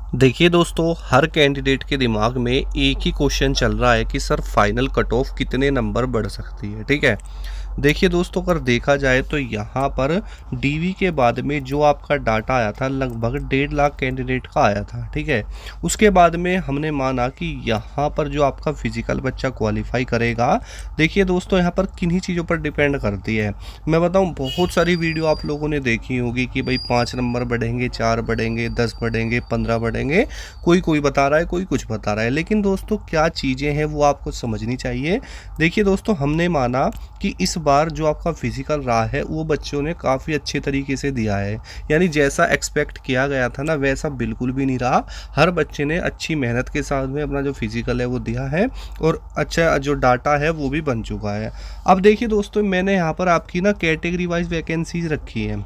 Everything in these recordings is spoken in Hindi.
देखिए दोस्तों, हर कैंडिडेट के दिमाग में एक ही क्वेश्चन चल रहा है कि सर फाइनल कट ऑफ कितने नंबर बढ़ सकती है। ठीक है। देखिए दोस्तों, अगर देखा जाए तो यहाँ पर डीवी के बाद में जो आपका डाटा आया था लगभग 1.5 लाख कैंडिडेट का आया था। ठीक है। उसके बाद में हमने माना कि यहाँ पर जो आपका फिजिकल बच्चा क्वालिफाई करेगा, देखिए दोस्तों यहाँ पर किन्हीं चीज़ों पर डिपेंड करती है। मैं बताऊँ, बहुत सारी वीडियो आप लोगों ने देखी होगी कि भाई 5 नंबर बढ़ेंगे, 4 बढ़ेंगे, 10 बढ़ेंगे, 15 बढ़ेंगे। कोई बता रहा है, कोई कुछ बता रहा है, लेकिन दोस्तों क्या चीज़ें हैं वो आपको समझनी चाहिए। देखिए दोस्तों, हमने माना कि इस बार जो आपका फिजिकल रहा है वो बच्चों ने काफ़ी अच्छे तरीके से दिया है। यानी जैसा एक्सपेक्ट किया गया था ना, वैसा बिल्कुल भी नहीं रहा। हर बच्चे ने अच्छी मेहनत के साथ में अपना जो फिजिकल है वो दिया है और अच्छा जो डाटा है वो भी बन चुका है। अब देखिए दोस्तों, मैंने यहाँ पर आपकी ना कैटेगरी वाइज वैकेंसीज रखी है।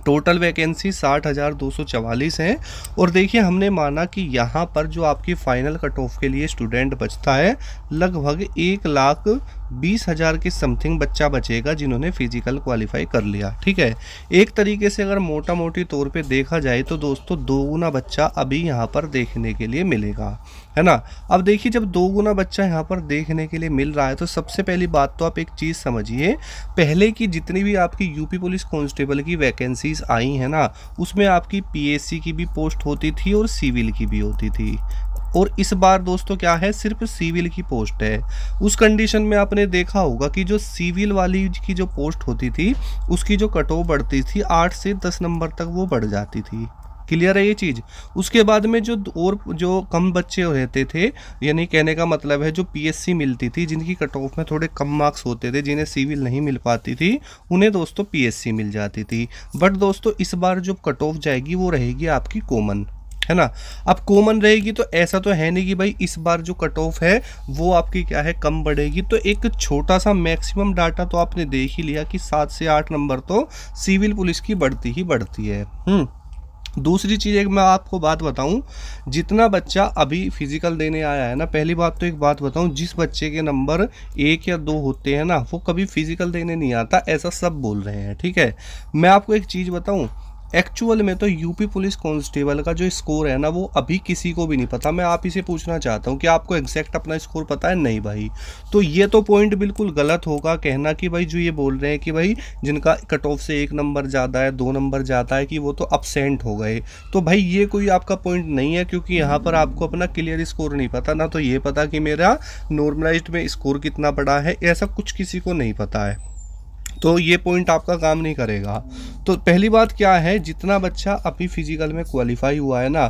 टोटल वैकेंसी 60,244 हैं। और देखिए, हमने माना कि यहाँ पर जो आपकी फाइनल कट ऑफ के लिए स्टूडेंट बचता है, लगभग 1,20,000 के समथिंग बच्चा बचेगा जिन्होंने फिजिकल क्वालिफाई कर लिया। ठीक है। एक तरीके से अगर मोटा मोटी तौर पे देखा जाए तो दोस्तों 2 गुना बच्चा अभी यहाँ पर देखने के लिए मिलेगा, है ना। अब देखिए, जब 2 गुना बच्चा यहाँ पर देखने के लिए मिल रहा है तो सबसे पहली बात तो आप एक चीज़ समझिए, पहले की जितनी भी आपकी यूपी पुलिस कांस्टेबल की वैकेंसीज आई है ना, उसमें आपकी पीएससी की भी पोस्ट होती थी और सिविल की भी होती थी। और इस बार दोस्तों क्या है, सिर्फ सिविल की पोस्ट है। उस कंडीशन में आपने देखा होगा कि जो सिविल वाली की जो पोस्ट होती थी उसकी जो कट ऑफ बढ़ती थी 8 से 10 नंबर तक वो बढ़ जाती थी। क्लियर है ये चीज़। उसके बाद में जो कम बच्चे रहते थे, यानी कहने का मतलब है जो पीएससी मिलती थी, जिनकी कट ऑफ में थोड़े कम मार्क्स होते थे, जिन्हें सिविल नहीं मिल पाती थी, उन्हें दोस्तों पीएससी मिल जाती थी। बट दोस्तों इस बार जो कट ऑफ जाएगी वो रहेगी आपकी कॉमन, है ना। अब कॉमन रहेगी तो ऐसा तो है नहीं कि भाई इस बार जो कट ऑफ है वो आपकी क्या है कम बढ़ेगी। तो एक छोटा सा मैक्सिमम डाटा तो आपने देख ही लिया कि 7 से 8 नंबर तो सिविल पुलिस की बढ़ती ही बढ़ती है। दूसरी चीज़ एक मैं आपको बात बताऊं, जितना बच्चा अभी फिजिकल देने आया है ना, पहली बात तो एक बात बताऊं, जिस बच्चे के नंबर 1 या 2 होते हैं ना, वो कभी फिजिकल देने नहीं आता, ऐसा सब बोल रहे हैं। ठीक है। मैं आपको एक चीज़ बताऊं, एक्चुअल में तो यूपी पुलिस कांस्टेबल का जो स्कोर है ना वो अभी किसी को भी नहीं पता। मैं आप ही से पूछना चाहता हूँ कि आपको एग्जैक्ट अपना स्कोर पता है? नहीं भाई। तो ये तो पॉइंट बिल्कुल गलत होगा कहना कि भाई जो ये बोल रहे हैं कि भाई जिनका कट ऑफ से 1 नंबर ज़्यादा है, 2 नंबर ज़्यादा है, कि वो तो अपसेंट हो गए। तो भाई ये कोई आपका पॉइंट नहीं है, क्योंकि यहाँ पर आपको अपना क्लियर स्कोर नहीं पता ना, तो ये पता कि मेरा नॉर्मलाइज्ड में स्कोर कितना पड़ा है, ऐसा कुछ किसी को नहीं पता है। तो ये पॉइंट आपका काम नहीं करेगा। तो पहली बात क्या है, जितना बच्चा अभी फिजिकल में क्वालिफाई हुआ है ना,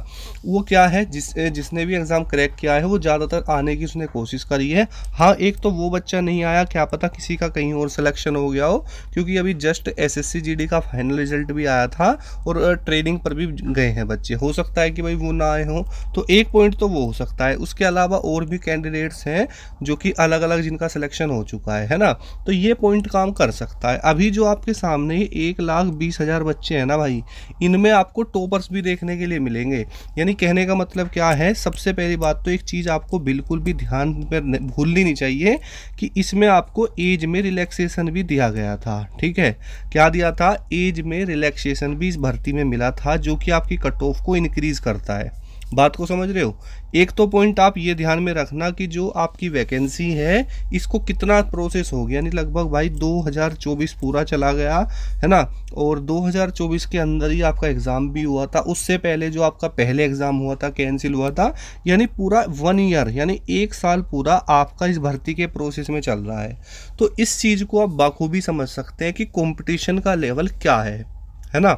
वो क्या है, जिसने भी एग्ज़ाम क्रैक किया है वो ज़्यादातर आने की उसने कोशिश करी है। हाँ, एक तो वो बच्चा नहीं आया, क्या पता किसी का कहीं और सिलेक्शन हो गया हो, क्योंकि अभी जस्ट एसएससी जीडी का फाइनल रिजल्ट भी आया था और ट्रेनिंग पर भी गए हैं बच्चे, हो सकता है कि भाई वो ना आए हों। तो एक पॉइंट तो वो हो सकता है। उसके अलावा और भी कैंडिडेट्स हैं जो कि अलग अलग जिनका सिलेक्शन हो चुका है ना, तो ये पॉइंट काम कर सकता है। अभी जो आपके सामने 1,20,000 बच्चे हैं ना भाई, इनमें आपको टॉपर्स भी देखने के लिए मिलेंगे। यानी कहने का मतलब क्या है, सबसे पहली बात तो एक चीज़ आपको बिल्कुल भी ध्यान पर भूलनी नहीं चाहिए कि इसमें आपको एज में रिलैक्सेशन भी दिया गया था। ठीक है। क्या दिया था? एज में रिलैक्सेशन भी इस भर्ती में मिला था, जो कि आपकी कट ऑफ को इंक्रीज करता है। बात को समझ रहे हो? एक तो पॉइंट आप ये ध्यान में रखना कि जो आपकी वैकेंसी है इसको कितना प्रोसेस हो गया, यानी लगभग भाई 2024 पूरा चला गया, है ना। और 2024 के अंदर ही आपका एग्ज़ाम भी हुआ था। उससे पहले जो आपका पहले एग्ज़ाम हुआ था कैंसिल हुआ था, यानी पूरा 1 ईयर यानी 1 साल पूरा आपका इस भर्ती के प्रोसेस में चल रहा है। तो इस चीज़ को आप बखूबी समझ सकते हैं कि कंपटीशन का लेवल क्या है ना।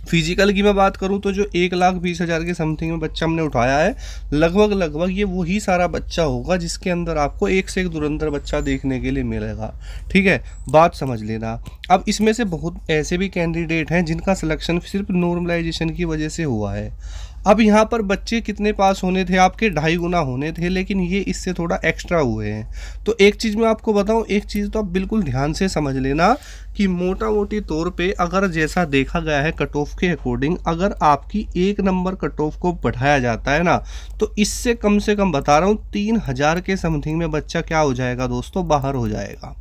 फिजिकल की मैं बात करूं तो जो 1,20,000 के समथिंग में बच्चा हमने उठाया है, लगभग ये वही सारा बच्चा होगा जिसके अंदर आपको एक से एक धुरंधर बच्चा देखने के लिए मिलेगा। ठीक है, बात समझ लेना। अब इसमें से बहुत ऐसे भी कैंडिडेट हैं जिनका सिलेक्शन सिर्फ नॉर्मलाइजेशन की वजह से हुआ है। अब यहाँ पर बच्चे कितने पास होने थे आपके? 2.5 गुना होने थे, लेकिन ये इससे थोड़ा एक्स्ट्रा हुए हैं। तो एक चीज़ मैं आपको बताऊँ, एक चीज़ तो आप बिल्कुल ध्यान से समझ लेना कि मोटा मोटी तौर पे अगर जैसा देखा गया है कट ऑफ के अकॉर्डिंग, अगर आपकी 1 नंबर कट ऑफ को बढ़ाया जाता है ना, तो इससे कम से कम बता रहा हूँ 3,000 के समथिंग में बच्चा क्या हो जाएगा दोस्तों, बाहर हो जाएगा।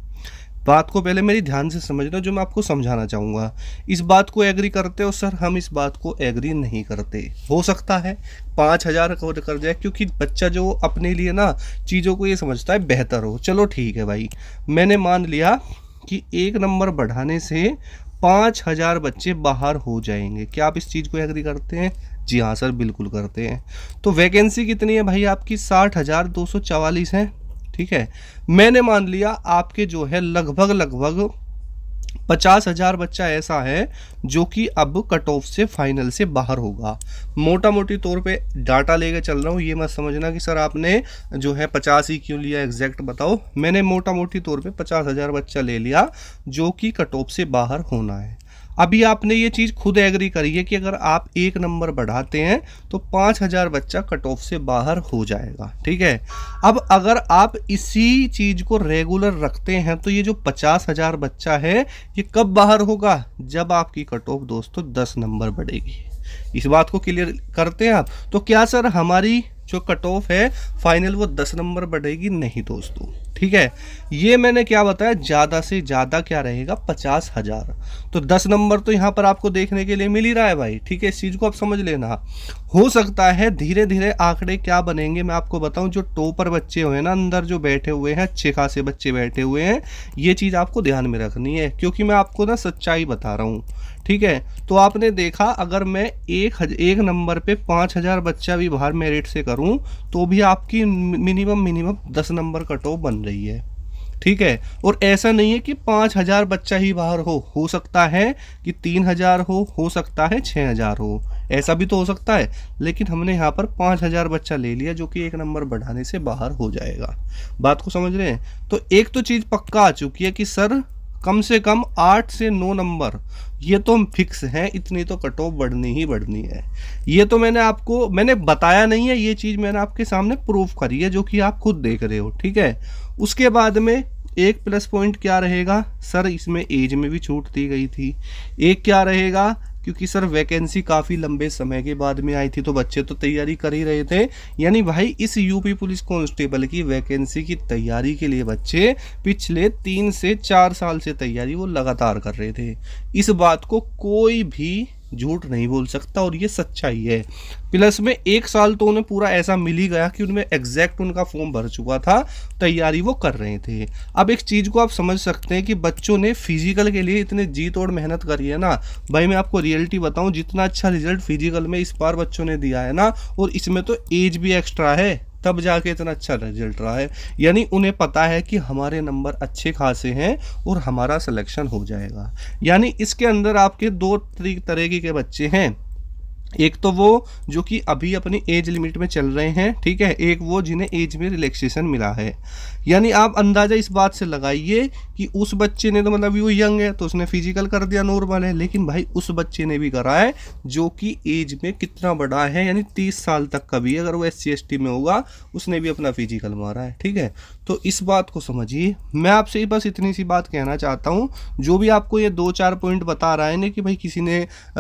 बात को पहले मेरी ध्यान से समझना, जो मैं आपको समझाना चाहूँगा। इस बात को एग्री करते हो सर? हम इस बात को एग्री नहीं करते। हो सकता है 5,000 कवर कर जाए, क्योंकि बच्चा जो अपने लिए ना चीज़ों को ये समझता है बेहतर हो। चलो ठीक है भाई, मैंने मान लिया कि 1 नंबर बढ़ाने से 5,000 बच्चे बाहर हो जाएंगे। क्या आप इस चीज़ को एग्री करते हैं? जी हाँ सर, बिल्कुल करते हैं। तो वैकेंसी कितनी है भाई आपकी? 60,244 है। ठीक है, मैंने मान लिया आपके जो है लगभग 50,000 बच्चा ऐसा है जो कि अब कट ऑफ से फाइनल से बाहर होगा। मोटा मोटी तौर पे डाटा लेके चल रहा हूँ, ये मत समझना कि सर आपने जो है 50 ही क्यों लिया, एग्जैक्ट बताओ। मैंने मोटा मोटी तौर पे 50,000 बच्चा ले लिया जो कि कट ऑफ से बाहर होना है। अभी आपने ये चीज़ खुद एग्री करी है कि अगर आप 1 नंबर बढ़ाते हैं तो 5,000 बच्चा कट ऑफ से बाहर हो जाएगा। ठीक है, अब अगर आप इसी चीज़ को रेगुलर रखते हैं तो ये जो 50,000 बच्चा है ये कब बाहर होगा? जब आपकी कट ऑफ दोस्तों 10 नंबर बढ़ेगी। इस बात को क्लियर करते हैं आप? तो क्या सर हमारी जो कट ऑफ है फाइनल वो 10 नंबर बढ़ेगी? नहीं दोस्तों। ठीक है, ये मैंने क्या बताया, ज़्यादा से ज़्यादा क्या रहेगा? 50,000। तो 10 नंबर तो यहाँ पर आपको देखने के लिए मिल ही रहा है भाई। ठीक है, इस चीज़ को आप समझ लेना। हो सकता है धीरे धीरे आंकड़े क्या बनेंगे मैं आपको बताऊं। जो टॉपर बच्चे हुए ना अंदर जो बैठे हुए हैं, अच्छे खासे बच्चे बैठे हुए हैं, ये चीज़ आपको ध्यान में रखनी है, क्योंकि मैं आपको ना सच्चाई बता रहा हूँ। ठीक है, तो आपने देखा अगर मैं एक नंबर पे 5,000 बच्चा भी बाहर मेरिट से करूं तो भी आपकी मिनिमम 10 नंबर कट ऑफ बन रही है। ठीक है, और ऐसा नहीं है कि 5,000 बच्चा ही बाहर हो सकता है कि 3,000 हो सकता है 6,000 हो, ऐसा भी तो हो सकता है। लेकिन हमने यहाँ पर 5,000 बच्चा ले लिया जो कि 1 नंबर बढ़ाने से बाहर हो जाएगा। बात को समझ रहे हैं? तो एक तो चीज़ पक्का आ चुकी है कि सर कम से कम 8 से 9 नंबर ये तो फिक्स हैं, इतनी तो कट ऑफ बढ़नी ही बढ़नी है। ये तो मैंने बताया नहीं है, ये चीज़ मैंने आपके सामने प्रूफ करी है जो कि आप खुद देख रहे हो। ठीक है, उसके बाद में एक प्लस पॉइंट क्या रहेगा सर, इसमें एज में भी छूट दी गई थी। एक क्या रहेगा, क्योंकि सर वैकेंसी काफ़ी लंबे समय के बाद में आई थी तो बच्चे तो तैयारी कर ही रहे थे। यानी भाई इस यूपी पुलिस कांस्टेबल की वैकेंसी की तैयारी के लिए बच्चे पिछले 3 से 4 साल से तैयारी वो लगातार कर रहे थे। इस बात को कोई भी झूठ नहीं बोल सकता और ये सच्चाई है। प्लस में 1 साल तो उन्हें पूरा ऐसा मिल ही गया कि उनमें एग्जैक्ट उनका फॉर्म भर चुका था, तैयारी वो कर रहे थे। अब एक चीज़ को आप समझ सकते हैं कि बच्चों ने फिजिकल के लिए इतने जी तोड़ मेहनत करी है ना भाई। मैं आपको रियलिटी बताऊं, जितना अच्छा रिजल्ट फिजिकल में इस बार बच्चों ने दिया है ना, और इसमें तो एज भी एक्स्ट्रा है, तब जाके इतना अच्छा रिजल्ट रहा है। यानी उन्हें पता है कि हमारे नंबर अच्छे खासे हैं और हमारा सिलेक्शन हो जाएगा। यानी इसके अंदर आपके 2 तरह के बच्चे हैं। एक तो वो जो कि अभी अपनी एज लिमिट में चल रहे हैं, ठीक है, एक वो जिन्हें एज में रिलैक्सेशन मिला है। यानी आप अंदाज़ा इस बात से लगाइए कि उस बच्चे ने तो मतलब वो यंग है तो उसने फिजिकल कर दिया, नॉर्मल है, लेकिन भाई उस बच्चे ने भी करा है जो कि एज में कितना बड़ा है, यानी 30 साल तक का भी, अगर वो SC ST में होगा उसने भी अपना फिजिकल मारा है। ठीक है, तो इस बात को समझिए। मैं आपसे बस इतनी सी बात कहना चाहता हूँ, जो भी आपको ये 2-4 पॉइंट बता रहा है ना कि भाई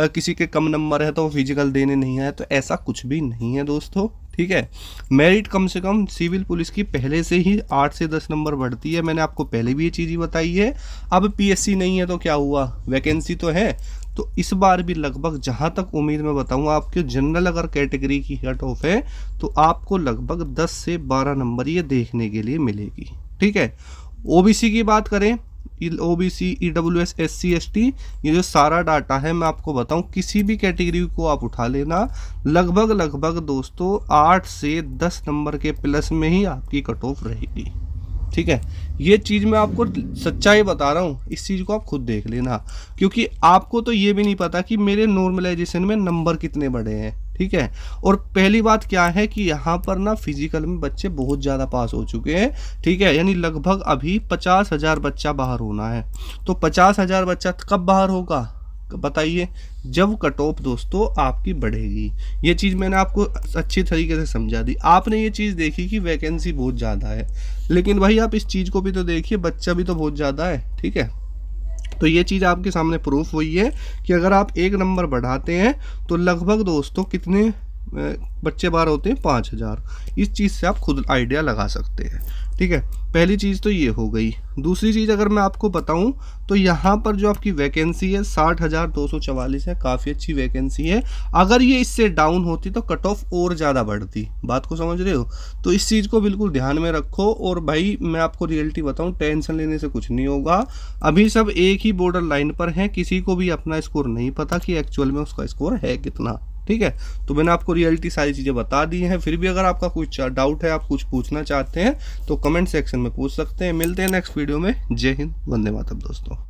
किसी के कम नंबर है तो वो फिजिकल देने नहीं आए, तो ऐसा कुछ भी नहीं है दोस्तों। ठीक है, मेरिट कम से कम सिविल पुलिस की पहले से ही 8 से 10 नंबर बढ़ती है, मैंने आपको पहले भी ये चीज़ ही बताई है। अब PSC नहीं है तो क्या हुआ, वैकेंसी तो है। तो इस बार भी लगभग जहाँ तक उम्मीद मैं बताऊँ, आपके जनरल अगर कैटेगरी की कट ऑफ है तो आपको लगभग 10 से 12 नंबर ये देखने के लिए मिलेगी। ठीक है, OBC की बात करें, OBC EWS SC ST, ये जो सारा डाटा है मैं आपको बताऊं, किसी भी कैटेगरी को आप उठा लेना, लगभग दोस्तों 8 से 10 नंबर के प्लस में ही आपकी कट ऑफ रहेगी। ठीक है, ये चीज़ मैं आपको सच्चाई बता रहा हूँ, इस चीज़ को आप खुद देख लेना, क्योंकि आपको तो ये भी नहीं पता कि मेरे नॉर्मलाइजेशन में नंबर कितने बढ़े हैं। ठीक है, और पहली बात क्या है कि यहाँ पर ना फिजिकल में बच्चे बहुत ज़्यादा पास हो चुके हैं। ठीक है, यानी लगभग अभी 50,000 बच्चा बाहर होना है। तो 50,000 बच्चा कब बाहर होगा बताइए, जब कट ऑफ दोस्तों आपकी बढ़ेगी। ये चीज़ मैंने आपको अच्छी तरीके से समझा दी। आपने ये चीज़ देखी कि वैकेंसी बहुत ज़्यादा है, लेकिन भाई आप इस चीज़ को भी तो देखिए, बच्चा भी तो बहुत ज़्यादा है। ठीक है, तो ये चीज़ आपके सामने प्रूफ हुई है कि अगर आप 1 नंबर बढ़ाते हैं तो लगभग दोस्तों कितने बच्चे बाहर होते हैं 5000। इस चीज़ से आप खुद आइडिया लगा सकते हैं, ठीक है। पहली चीज़ तो ये हो गई। दूसरी चीज़ अगर मैं आपको बताऊं तो यहाँ पर जो आपकी वैकेंसी है 60,244 है, काफ़ी अच्छी वैकेंसी है। अगर ये इससे डाउन होती तो कट ऑफ और ज़्यादा बढ़ती, बात को समझ रहे हो। तो इस चीज़ को बिल्कुल ध्यान में रखो। और भाई मैं आपको रियलिटी बताऊं, टेंशन लेने से कुछ नहीं होगा। अभी सब एक ही बॉर्डर लाइन पर हैं, किसी को भी अपना स्कोर नहीं पता कि एक्चुअल में उसका स्कोर है कितना, ठीक है। तो मैंने आपको रियलिटी सारी चीज़ें बता दी हैं। फिर भी अगर आपका कुछ डाउट है, आप कुछ पूछना चाहते हैं तो कमेंट सेक्शन में पूछ सकते हैं। मिलते हैं नेक्स्ट वीडियो में। जय हिंद, वंदे मातरम दोस्तों।